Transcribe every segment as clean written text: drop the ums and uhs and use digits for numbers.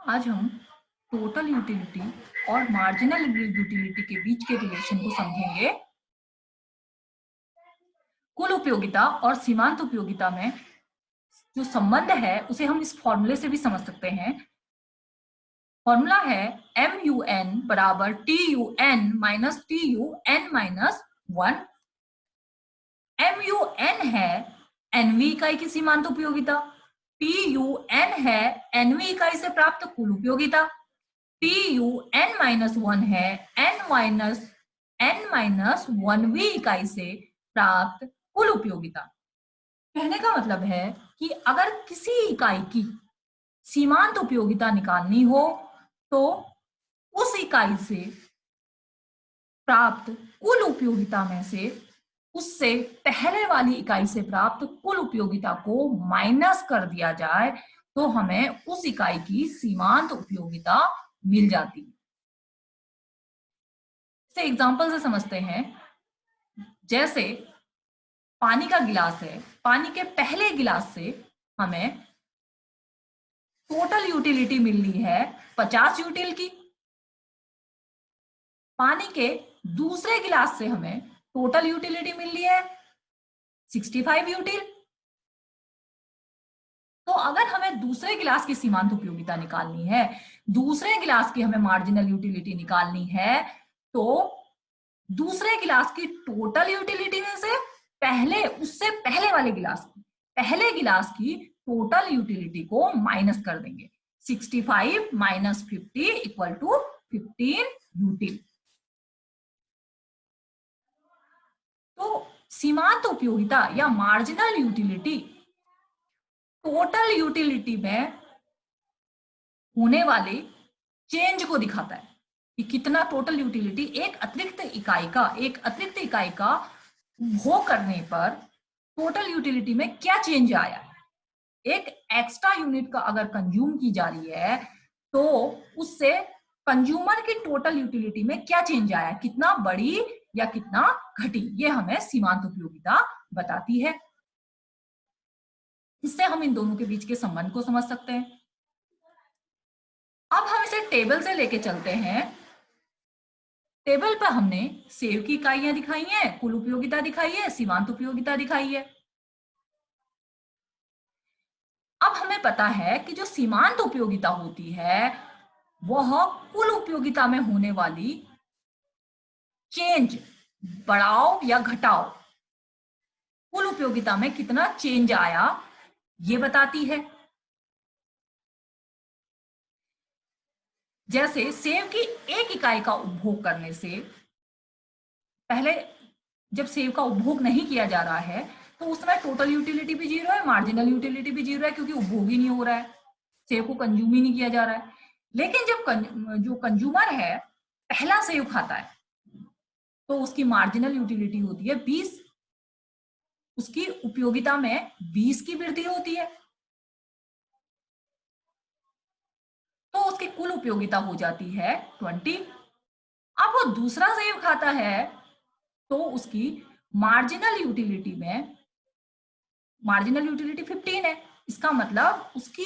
आज हम total utility और मार्जिनल यूटिलिटी के बीच के रिलेशन को समझेंगे। कुल उपयोगिता और सीमांत उपयोगिता में जो संबंध है उसे हम इस फॉर्मूले से भी समझ सकते हैं। फॉर्मूला है MUN बराबर TUN minus TUN minus 1। MUN है NV इकाई की सीमांत उपयोगिता, TUN है NV इकाई से प्राप्त कुल उपयोगिता, TUN माइनस 1 है N माइनस 1V इकाई से प्राप्त कुल उपयोगिता। कहने का मतलब है कि अगर किसी इकाई की सीमांत उपयोगिता निकालनी हो तो उस इकाई से प्राप्त कुल उपयोगिता में से उससे पहले वाली इकाई से प्राप्त कुल उपयोगिता को माइनस कर दिया जाए तो हमें उस इकाई की सीमांत उपयोगिता मिल जाती है। इसे एग्जांपल से समझते हैं। जैसे पानी का गिलास है, पानी के पहले गिलास से हमें टोटल यूटिलिटी मिलनी है 50 यूटिल की। पानी के दूसरे गिलास से हमें टोटल यूटिलिटी मिलनी है 65 यूटिल। तो अगर हमें दूसरे गिलास की सीमांत उपयोगिता निकालनी है, दूसरे गिलास की हमें मार्जिनल यूटिलिटी निकालनी है, तो दूसरे गिलास की टोटल यूटिलिटी में से उससे पहले वाले गिलास की, पहले गिलास की टोटल यूटिलिटी को माइनस कर देंगे। 65 माइनस 50 इक्वल टू 15 यूटिल। तो सीमांत उपयोगिता या मार्जिनल यूटिलिटी टोटल यूटिलिटी में होने वाले चेंज को दिखाता है कि कितना टोटल यूटिलिटी एक अतिरिक्त इकाई का उपभोग करने पर टोटल यूटिलिटी में क्या चेंज आया है। एक एक्स्ट्रा यूनिट का अगर कंज्यूम की जा रही है तो उससे कंज्यूमर की टोटल यूटिलिटी में क्या चेंज आया, कितना बढ़ी या कितना घटी, ये हमें सीमांत उपयोगिता बताती है। इससे हम इन दोनों के बीच के संबंध को समझ सकते हैं। अब हम इसे टेबल से लेके चलते हैं। टेबल पर हमने सेव की इकाइयां दिखाई हैं, कुल उपयोगिता दिखाई है, सीमांत उपयोगिता दिखाई है। अब हमें पता है कि जो सीमांत उपयोगिता होती है वह कुल उपयोगिता में होने वाली चेंज, बढ़ाव या घटाव, कुल उपयोगिता में कितना चेंज आया ये बताती है। जैसे सेव की एक इकाई का उपभोग करने से पहले, जब सेव का उपभोग नहीं किया जा रहा है तो उसमें टोटल यूटिलिटी भी जीरो है, मार्जिनल यूटिलिटी भी जीरो है, क्योंकि उपभोग ही नहीं हो रहा है, सेव को कंज्यूम ही नहीं किया जा रहा है। लेकिन जब जो कंज्यूमर है पहला सेव खाता है तो उसकी मार्जिनल यूटिलिटी होती है 20, उसकी उपयोगिता में 20 की वृद्धि होती है, तो उसकी कुल उपयोगिता हो जाती है 20। अब वो दूसरा सेव खाता है तो उसकी मार्जिनल यूटिलिटी 15 है। इसका मतलब उसकी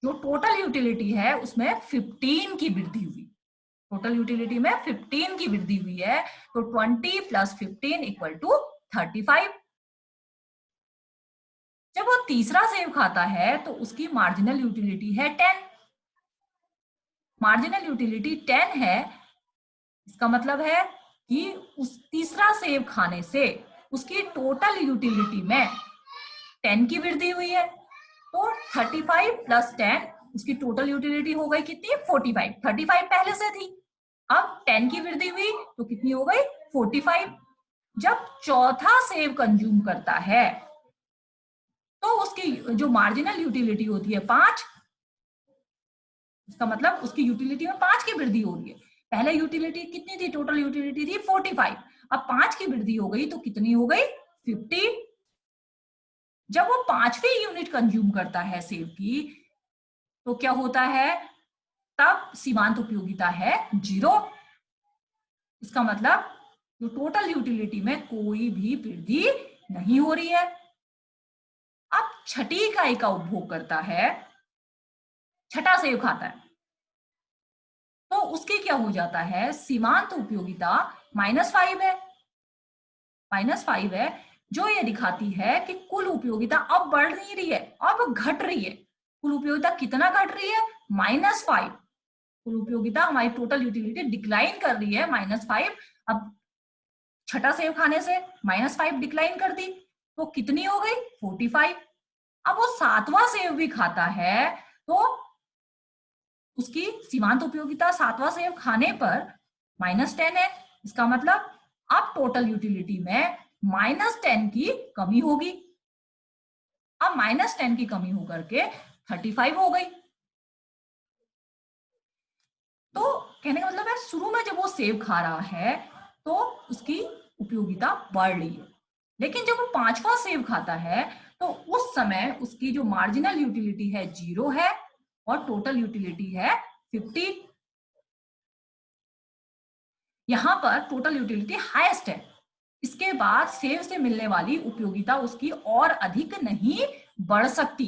जो टोटल यूटिलिटी है उसमें 15 की वृद्धि हुई, टोटल यूटिलिटी में 15 की वृद्धि हुई है। तो 20 प्लस 15 इक्वल टू 35। जब वो तीसरा सेव खाता है तो उसकी मार्जिनल यूटिलिटी है 10, मार्जिनल यूटिलिटी 10 है। इसका मतलब है कि उस तीसरा सेव खाने से उसकी टोटल यूटिलिटी में 10 की वृद्धि हुई है। तो 35 प्लस 10 उसकी टोटल यूटिलिटी हो गई कितनी, 45। 35 पहले से थी, अब 10 की वृद्धि हुई तो कितनी हो गई, 45। जब चौथा सेव कंज्यूम करता है तो उसकी जो मार्जिनल यूटिलिटी होती है 5, इसका मतलब उसकी यूटिलिटी में 5 की वृद्धि हो रही है। पहले यूटिलिटी कितनी थी, टोटल यूटिलिटी थी 45, अब 5 की वृद्धि हो गई तो कितनी हो गई, 50। जब वो 5वीं यूनिट कंज्यूम करता है सेव की तो क्या होता है, तब सीमांत उपयोगिता है 0। इसका मतलब जो टोटल यूटिलिटी में कोई भी वृद्धि नहीं हो रही है। अब छठी इकाई का उपभोग करता है, छठा सेव खाता है उसके क्या हो जाता है, सीमांत उपयोगिता -5 है। -5 है, जो ये दिखाती है कि कुल उपयोगिता अब बढ़ नहीं रही है, अब घट रही है। कुल उपयोगिता कितना घट रही है, -5। कुल उपयोगिता हमारी टोटल यूटिलिटी डिक्लाइन कर रही है -5। अब छठा सेव खाने से -5 डिक्लाइन कर दी तो कितनी हो गई, 45। अब वो सातवां सेव भी खाता है तो उसकी सीमांत उपयोगिता सातवां सेव खाने पर -10 है। इसका मतलब अब टोटल यूटिलिटी में -10 की कमी होगी। अब -10 की कमी होकर के 35 हो गई। तो कहने का मतलब है शुरू में जब वो सेव खा रहा है तो उसकी उपयोगिता बढ़ रही है, लेकिन जब वो पांचवा सेव खाता है तो उस समय उसकी जो मार्जिनल यूटिलिटी है 0 है और टोटल यूटिलिटी है 50। यहां पर टोटल यूटिलिटी हाईएस्ट है। इसके बाद सेव से मिलने वाली उपयोगिता उसकी और अधिक नहीं बढ़ सकती।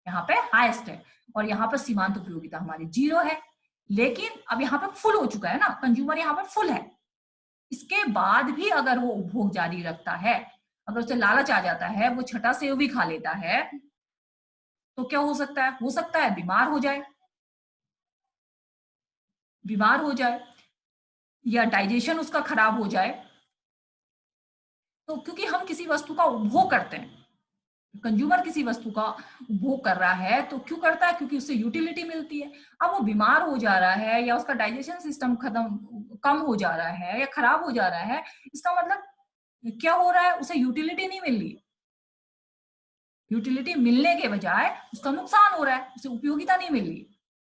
यहाँ पे हाईएस्ट है और यहाँ पर सीमांत उपयोगिता हमारी 0 है। लेकिन अब यहाँ पे फुल हो चुका है ना, कंज्यूमर यहाँ पर फुल है। इसके बाद भी अगर वो उपभोग जारी रखता है, अगर उसे लालच आ जाता है, वो छठा सेव भी खा लेता है, तो क्या हो सकता है, बीमार हो जाए, या डाइजेशन उसका खराब हो जाए। तो क्योंकि हम किसी वस्तु का उपभोग करते हैं, कंज्यूमर किसी वस्तु का उपभोग कर रहा है तो क्यों करता है, क्योंकि उससे यूटिलिटी मिलती है। अब वो बीमार हो जा रहा है या उसका डाइजेशन सिस्टम कम हो जा रहा है या खराब हो जा रहा है, इसका मतलब क्या हो रहा है, उसे यूटिलिटी नहीं मिल रही। यूटिलिटी मिलने के बजाय उसका नुकसान हो रहा है, उसे उपयोगिता नहीं मिल रही।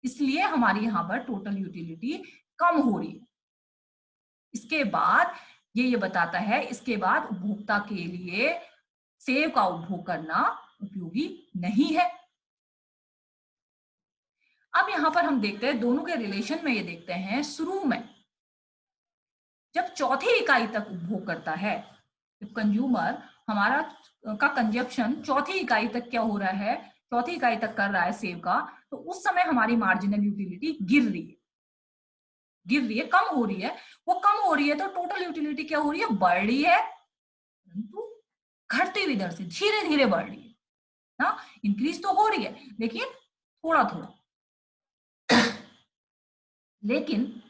इसलिए हमारी यहाँ पर टोटल यूटिलिटी कम हो रही है। इसके बाद ये बताता है, इसके बाद उपभोक्ता के लिए सेव का उपभोग करना उपयोगी नहीं है। अब यहां पर हम देखते हैं दोनों के रिलेशन में, ये देखते हैं शुरू में जब चौथी इकाई तक उपभोग करता है, जब कंज्यूमर हमारा का कंजप्शन चौथी इकाई तक क्या हो रहा है, चौथी इकाई तक कर रहा है सेव का, तो उस समय हमारी मार्जिनल यूटिलिटी गिर रही है, कम हो रही है। वो कम हो रही है तो टोटल यूटिलिटी क्या हो रही है, बढ़ रही है, परंतु घटती हुई दर से, धीरे धीरे बढ़ रही है ना। इंक्रीज तो हो रही है लेकिन थोड़ा थोड़ा। लेकिन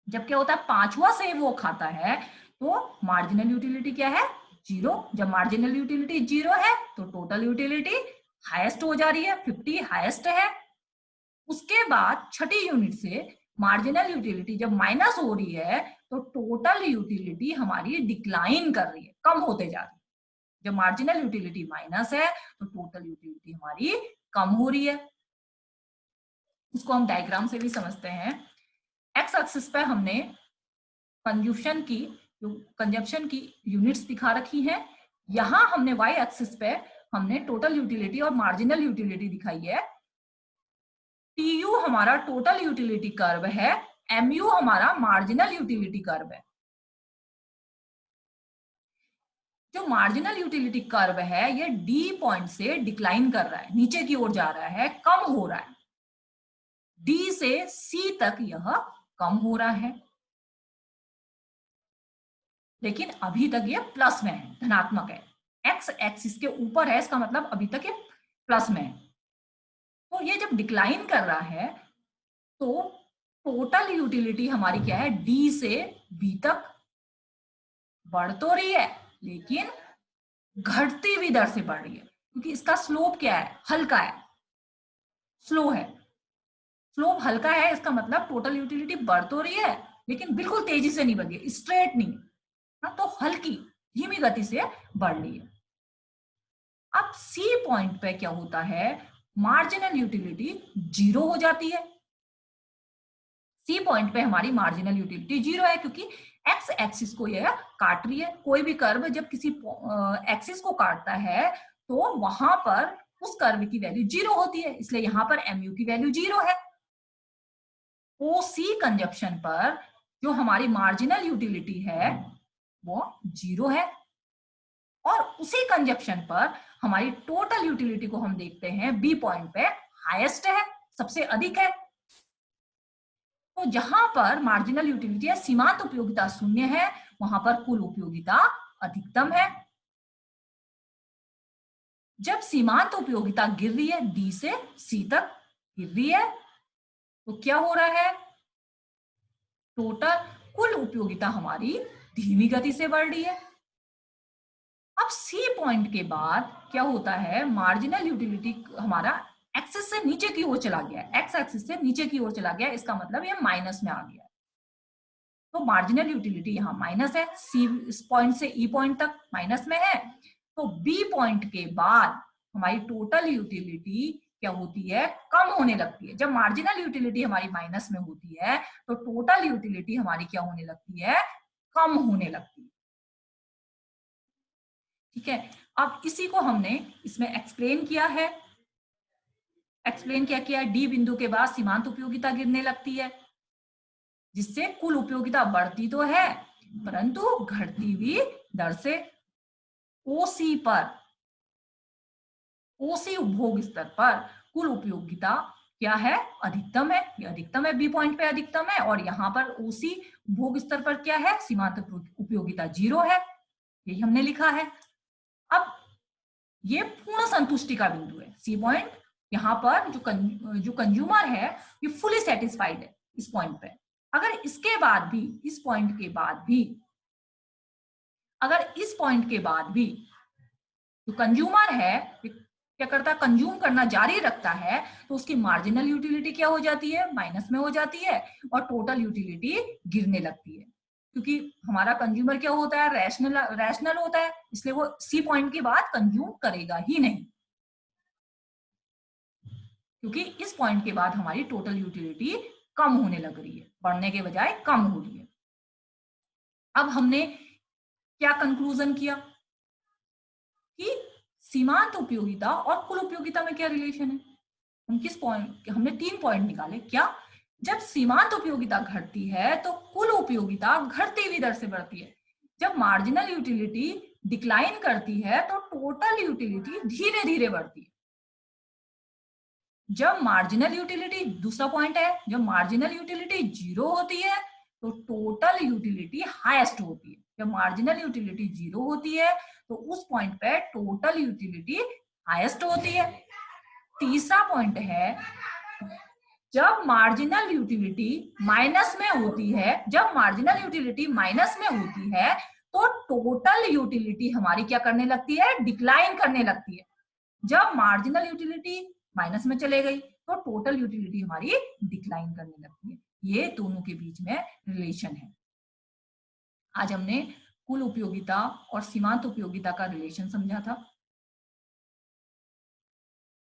जब क्या होता है, पांचवा सेव वो खाता है तो मार्जिनल यूटिलिटी क्या है, 0। जब मार्जिनल यूटिलिटी 0 है तो टोटल यूटिलिटी हाईएस्ट हो जा रही है, 50 हाईएस्ट है। उसके बाद छठी यूनिट से मार्जिनल यूटिलिटी जब माइनस हो रही है तो टोटल यूटिलिटी हमारी डिक्लाइन कर रही है, कम होते जा रही है। जब मार्जिनल यूटिलिटी माइनस है तो टोटल यूटिलिटी हमारी कम हो रही है। उसको हम डायग्राम से भी समझते हैं। एक्स एक्सिस पे हमने कंजप्शन की यूनिट्स दिखा रखी हैं। यहां हमने वाई एक्सिस पे हमने टोटल यूटिलिटी और मार्जिनल यूटिलिटी दिखाई है। टीयू हमारा टोटल यूटिलिटी कर्व है, एमयू हमारा मार्जिनल यूटिलिटी कर्व है। जो मार्जिनल यूटिलिटी कर्व है ये डी पॉइंट से डिक्लाइन कर रहा है, नीचे की ओर जा रहा है, कम हो रहा है। डी से सी तक यह कम हो रहा है, लेकिन अभी तक ये प्लस में है, धनात्मक है। एक्स एक्सिस के ऊपर है, इसका मतलब अभी तक ये प्लस में है। तो ये जब डिक्लाइन कर रहा है तो टोटल यूटिलिटी हमारी क्या है, डी से बी तक बढ़ तो रही है लेकिन घटती हुई दर से बढ़ रही है, क्योंकि इसका स्लोप क्या है, हल्का है, स्लो है। स्लोप हल्का है, इसका मतलब टोटल यूटिलिटी बढ़ तो रही है लेकिन बिल्कुल तेजी से नहीं बढ़ रही है, स्ट्रेट नहीं, हाँ, तो हल्की धीमी गति से बढ़ रही है। अब सी पॉइंट पे क्या होता है, मार्जिनल यूटिलिटी 0 हो जाती है। सी पॉइंट पे हमारी मार्जिनल यूटिलिटी 0 है, क्योंकि एक्स एक्सिस को यह काट रही है। कोई भी कर्व जब किसी एक्सिस को काटता है तो वहां पर उस कर्व की वैल्यू 0 होती है, इसलिए यहां पर एमयू की वैल्यू 0 है। ओसी कंजप्शन पर जो हमारी मार्जिनल यूटिलिटी है वो 0 है, और उसी कंजप्शन पर हमारी टोटल यूटिलिटी को हम देखते हैं बी पॉइंट पे हाईएस्ट है, सबसे अधिक है। तो जहां पर मार्जिनल यूटिलिटी या सीमांत उपयोगिता शून्य है, वहां पर कुल उपयोगिता अधिकतम है। जब सीमांत उपयोगिता गिर रही है, डी से सी तक गिर रही है, तो क्या हो रहा है, टोटल कुल उपयोगिता हमारी धीमी गति से बढ़ रही है। अब सी पॉइंट के बाद क्या होता है, मार्जिनल यूटिलिटी हमारा एक्सिस से नीचे की ओर चला गया, एक्स एक्सिस से नीचे की ओर चला गया, इसका मतलब ये माइनस में आ गया। तो मार्जिनल यूटिलिटी यहाँ माइनस है, सी पॉइंट से ई पॉइंट तक माइनस में है। तो बी पॉइंट के बाद हमारी टोटल यूटिलिटी क्या होती है, कम होने लगती है। जब मार्जिनल यूटिलिटी हमारी माइनस में होती है तो टोटल यूटिलिटी हमारी क्या होने लगती है, कम होने लगती है। ठीक है, अब इसी को हमने इसमें एक्सप्लेन किया है। एक्सप्लेन क्या किया, डी बिंदु के बाद सीमांत उपयोगिता गिरने लगती है, जिससे कुल उपयोगिता बढ़ती तो है परंतु घटती हुई दर से। ओसी पर, ओसी उपभोग स्तर पर कुल उपयोगिता क्या है, अधिकतम है। ये अधिकतम है, बी पॉइंट पे अधिकतम है, और यहाँ पर ओसी उपभोग स्तर पर क्या है, सीमांत उपयोगिता 0 है, यही हमने लिखा है। अब ये पूर्ण संतुष्टि का बिंदु है, सी पॉइंट। यहाँ पर जो कंज्यूमर है ये फुली सेटिस्फाइड है इस पॉइंट पे। अगर इसके बाद भी, इस पॉइंट के बाद भी, अगर इस पॉइंट के बाद भी जो कंज्यूमर है क्या करता है, कंज्यूम करना जारी रखता है, तो उसकी मार्जिनल यूटिलिटी क्या हो जाती है, माइनस में हो जाती है, और टोटल यूटिलिटी गिरने लगती है। क्योंकि हमारा कंज्यूमर क्या होता है, रैशनल होता है, इसलिए वो सी पॉइंट के बाद कंज्यूम करेगा ही नहीं, क्योंकि इस पॉइंट के बाद हमारी टोटल यूटिलिटी कम होने लग रही है, बढ़ने के बजाय कम हो रही है। अब हमने क्या कंक्लूजन किया कि सीमांत उपयोगिता और कुल उपयोगिता में क्या रिलेशन है। हम किस पॉइंट, हमने 3 पॉइंट निकाले। क्या, जब सीमांत उपयोगिता घटती है तो कुल उपयोगिता घटती हुई दर से बढ़ती है। जब मार्जिनल यूटिलिटी डिक्लाइन करती है तो टोटल यूटिलिटी धीरे धीरे बढ़ती है। जब मार्जिनल यूटिलिटी, दूसरा पॉइंट है, जब मार्जिनल यूटिलिटी 0 होती है तो टोटल यूटिलिटी हाईएस्ट होती है। जब मार्जिनल यूटिलिटी 0 होती है तो उस पॉइंट पे टोटल यूटिलिटी हाईएस्ट होती है। तीसरा पॉइंट है, जब मार्जिनल यूटिलिटी माइनस में होती है, जब मार्जिनल यूटिलिटी माइनस में होती है तो टोटल यूटिलिटी हमारी क्या करने लगती है, डिक्लाइन करने लगती है। जब मार्जिनल यूटिलिटी माइनस में चले गई तो टोटल यूटिलिटी हमारी डिक्लाइन करने लगती है। ये दोनों के बीच में रिलेशन है। आज हमने कुल उपयोगिता और सीमांत उपयोगिता का रिलेशन समझा था।